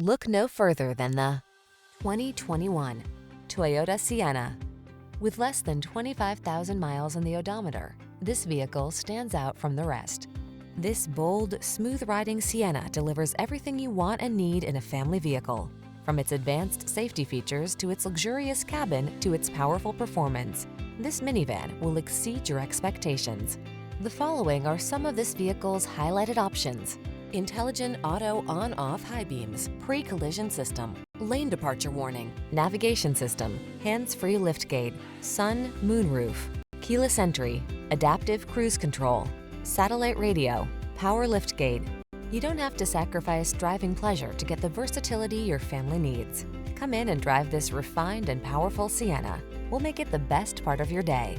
Look no further than the 2021 Toyota Sienna. With less than 25,000 miles on the odometer, this vehicle stands out from the rest. This bold, smooth-riding Sienna delivers everything you want and need in a family vehicle. From its advanced safety features to its luxurious cabin to its powerful performance, this minivan will exceed your expectations. The following are some of this vehicle's highlighted options: intelligent auto on-off high beams, pre-collision system, lane departure warning, navigation system, hands-free liftgate, sun, moonroof, keyless entry, adaptive cruise control, satellite radio, power liftgate. You don't have to sacrifice driving pleasure to get the versatility your family needs. Come in and drive this refined and powerful Sienna. We'll make it the best part of your day.